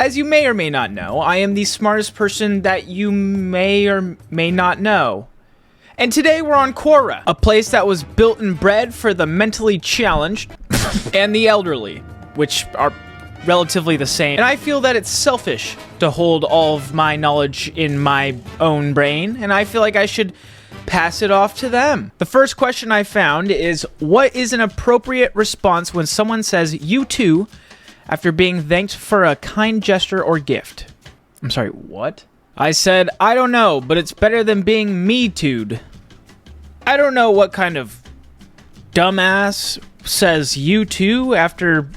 As you may or may not know, I am the smartest person that you may or may not know. And today we're on Quora, a place that was built and bred for the mentally challenged and the elderly, which are relatively the same. And I feel that it's selfish to hold all of my knowledge in my own brain, and I feel like I should pass it off to them. The first question I found is, what is an appropriate response when someone says "you too" after being thanked for a kind gesture or gift? I'm sorry, what? I said, I don't know, but it's better than being me too'd. I don't know what kind of dumbass says "you too" after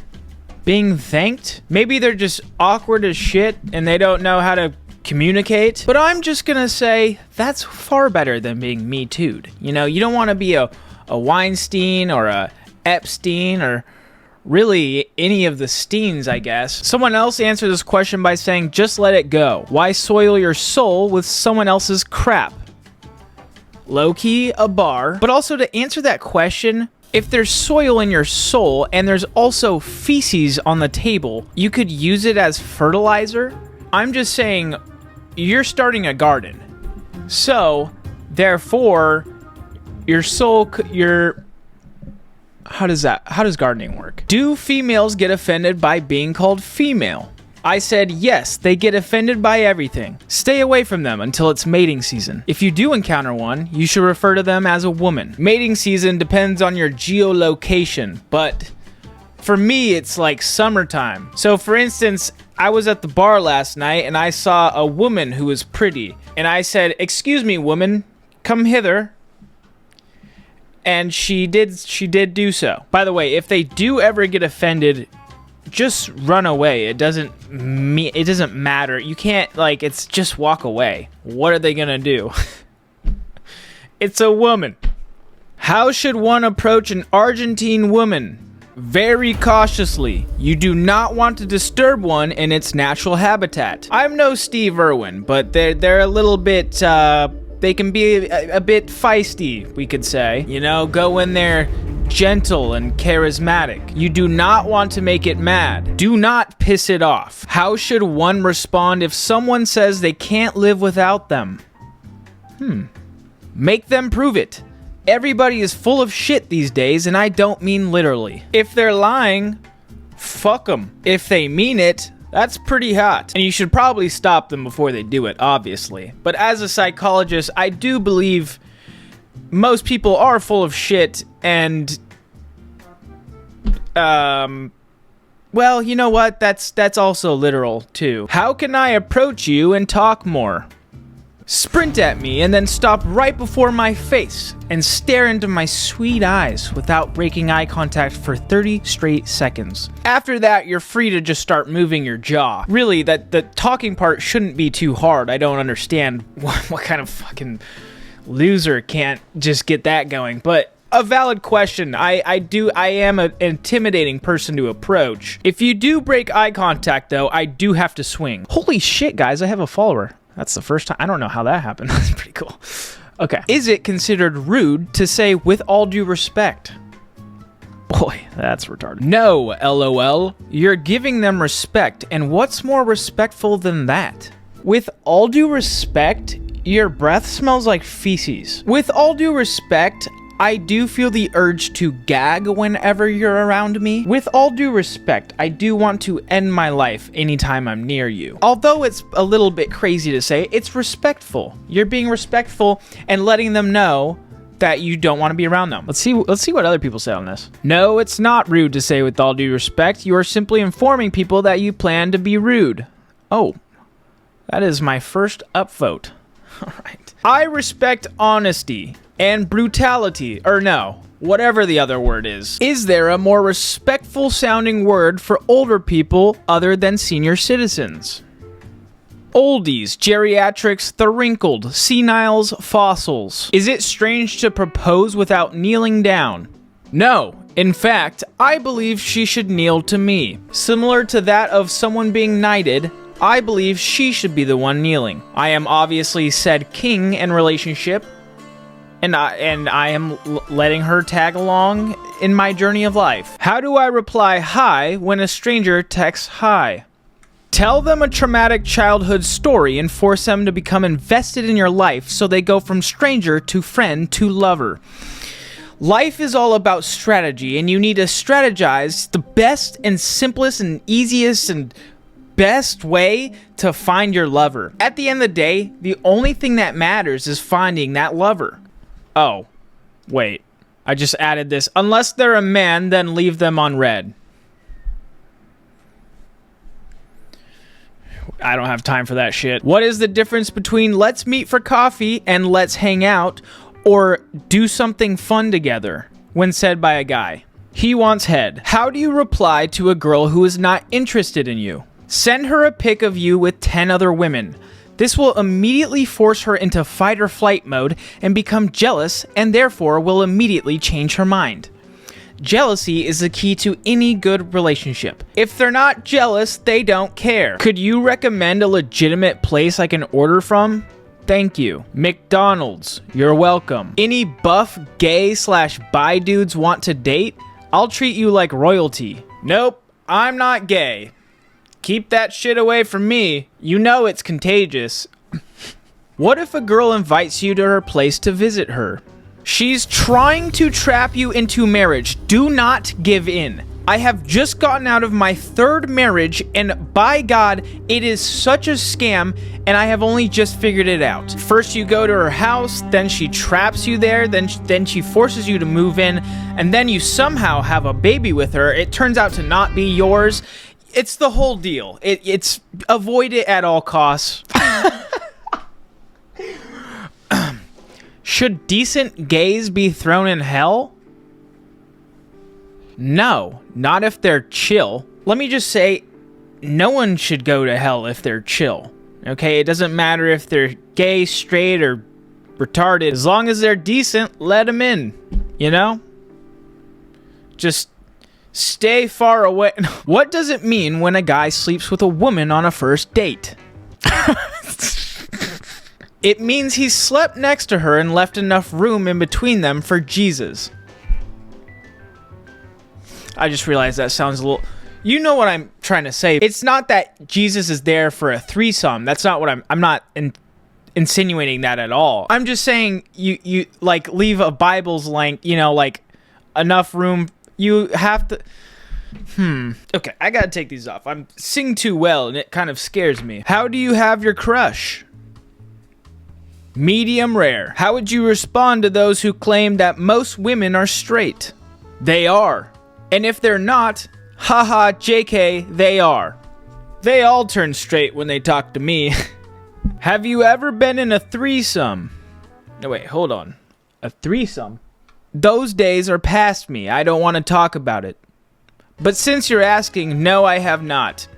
being thanked. Maybe they're just awkward as shit and they don't know how to communicate. But I'm just gonna say that's far better than being me too'd. You know, you don't want to be a Weinstein or a Epstein or really any of the Steens, I guess. Someone else answered this question by saying, just let it go. Why soil your soul with someone else's crap? Low-key, a bar. But also, to answer that question, if there's soil in your soul and there's also feces on the table, you could use it as fertilizer. I'm just saying, you're starting a garden. So, therefore, your soul, how does gardening work? Do females get offended by being called female? I said yes, they get offended by everything. Stay away from them until it's mating season. If you do encounter one, you should refer to them as a woman. Mating season depends on your geolocation, but for me, it's like summertime. So for instance, I was at the bar last night and I saw a woman who was pretty. And I said, "Excuse me, woman, come hither." And she did do so. By the way, if they do ever get offended, just run away. It doesn't matter. You can't, like, it's just walk away. What are they gonna do? It's a woman. How should one approach an Argentine woman? Very cautiously. You do not want to disturb one in its natural habitat. I'm no Steve Irwin, but they're a little bit, they can be a bit feisty, we could say. You know, go in there gentle and charismatic. You do not want to make it mad. Do not piss it off. How should one respond if someone says they can't live without them? Make them prove it. Everybody is full of shit these days, and I don't mean literally. If they're lying, fuck them. If they mean it, that's pretty hot. And you should probably stop them before they do it, obviously. But as a psychologist, I do believe most people are full of shit and, well, you know what? That's also literal, too. How can I approach you and talk more? Sprint at me and then stop right before my face and stare into my sweet eyes without breaking eye contact for 30 straight seconds. After that, you're free to just start moving your jaw. Really, the talking part shouldn't be too hard. I don't understand what kind of fucking loser can't just get that going. But a valid question. I am an intimidating person to approach. If you do break eye contact, though, I do have to swing. Holy shit, guys, I have a follower. That's the first time. I don't know how that happened. That's pretty cool. Okay. Is it considered rude to say "with all due respect"? Boy, that's retarded. No, LOL. You're giving them respect, and what's more respectful than that? With all due respect, your breath smells like feces. With all due respect, I do feel the urge to gag whenever you're around me. With all due respect, I do want to end my life anytime I'm near you. Although it's a little bit crazy to say, it's respectful. You're being respectful and letting them know that you don't want to be around them. Let's see what other people say on this. No, it's not rude to say "with all due respect." You are simply informing people that you plan to be rude. Oh, that is my first upvote. All right. I respect honesty and brutality, or no, whatever the other word is. Is there a more respectful sounding word for older people other than senior citizens? Oldies, geriatrics, the wrinkled, seniles, fossils. Is it strange to propose without kneeling down? No. In fact, I believe she should kneel to me. Similar to that of someone being knighted, I believe she should be the one kneeling. I am obviously said king in relationship, and I am letting her tag along in my journey of life. How do I reply hi when a stranger texts hi? Tell them a traumatic childhood story and force them to become invested in your life so they go from stranger to friend to lover. Life is all about strategy, and you need to strategize the best and simplest and easiest and best way to find your lover. At the end of the day, the only thing that matters is finding that lover. Oh, wait. I just added this. Unless they're a man, then leave them on red. I don't have time for that shit. What is the difference between let's meet for coffee and let's hang out or do something fun together when said by a guy? He wants head. How do you reply to a girl who is not interested in you? Send her a pic of you with 10 other women. This will immediately force her into fight or flight mode and become jealous, and therefore will immediately change her mind. Jealousy is the key to any good relationship. If they're not jealous, they don't care. Could you recommend a legitimate place I can order from? Thank you. McDonald's. You're welcome. Any buff, gay/bi dudes want to date? I'll treat you like royalty. Nope, I'm not gay. Keep that shit away from me. You know it's contagious. What if a girl invites you to her place to visit her? She's trying to trap you into marriage. Do not give in. I have just gotten out of my 3rd marriage, and by God, it is such a scam, and I have only just figured it out. First you go to her house, then she traps you there, then she forces you to move in, and then you somehow have a baby with her. It turns out to not be yours. It's the whole deal. It's avoid it at all costs. Should decent gays be thrown in hell? No, not if they're chill. Let me just say, no one should go to hell if they're chill. Okay, it doesn't matter if they're gay, straight, or retarded. As long as they're decent, let them in, you know? Just stay far away. What does it mean when a guy sleeps with a woman on a first date? It means he slept next to her and left enough room in between them for Jesus. I just realized that sounds a little... You know what I'm trying to say. It's not that Jesus is there for a threesome. That's not what I'm not insinuating that at all. I'm just saying you like leave a Bible's length, you know, like enough room. You have to... Okay, I gotta take these off. I'm sing too well and it kind of scares me. How do you have your crush? Medium rare. How would you respond to those who claim that most women are straight? They are. And if they're not, haha, JK, they are. They all turn straight when they talk to me. Have you ever been in a threesome? No, wait, hold on. A threesome? Those days are past me. I don't want to talk about it. But since you're asking, no, I have not.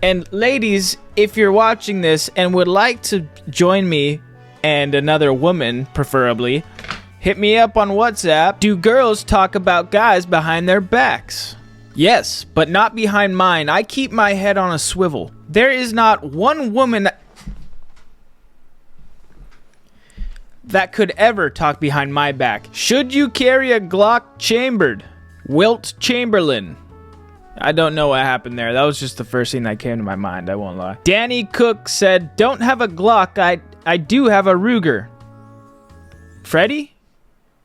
And ladies, if you're watching this and would like to join me and another woman, preferably, hit me up on WhatsApp. Do girls talk about guys behind their backs? Yes, but not behind mine. I keep my head on a swivel. There is not one woman that could ever talk behind my back. Should you carry a Glock chambered? Wilt Chamberlain. I don't know what happened there. That was just the first thing that came to my mind. I won't lie. Danny Cook said, don't have a Glock. I do have a Ruger. Freddy?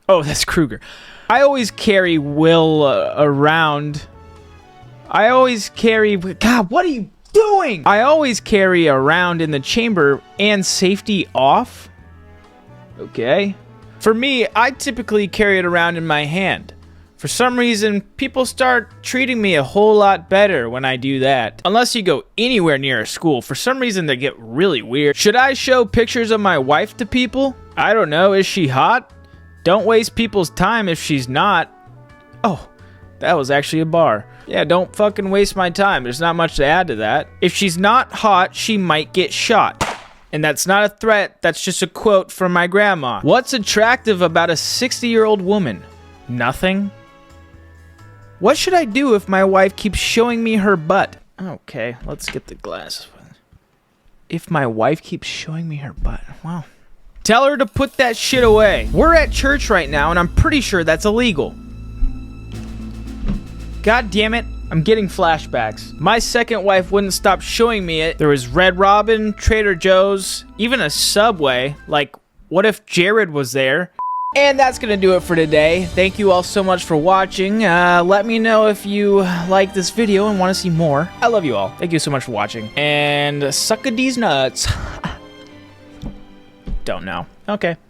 Oh, that's Kruger. I always carry Will around. I always carry... God, what are you doing? I always carry around in the chamber and safety off. Okay. For me, I typically carry it around in my hand. For some reason, people start treating me a whole lot better when I do that. Unless you go anywhere near a school, for some reason they get really weird. Should I show pictures of my wife to people? I don't know, is she hot? Don't waste people's time if she's not. Oh, that was actually a bar. Yeah, don't fucking waste my time. There's not much to add to that. If she's not hot, she might get shot. And that's not a threat, that's just a quote from my grandma. What's attractive about a 60-year-old woman? Nothing. What should I do if my wife keeps showing me her butt? Okay, let's get the glasses. If my wife keeps showing me her butt, wow. Tell her to put that shit away. We're at church right now, and I'm pretty sure that's illegal. God damn it. I'm getting flashbacks. My second wife wouldn't stop showing me it. There was Red Robin, Trader Joe's, even a Subway. Like, what if Jared was there? And that's gonna do it for today. Thank you all so much for watching. Let me know if you like this video and want to see more. I love you all. Thank you so much for watching. And suck a D's nuts. Don't know. Okay.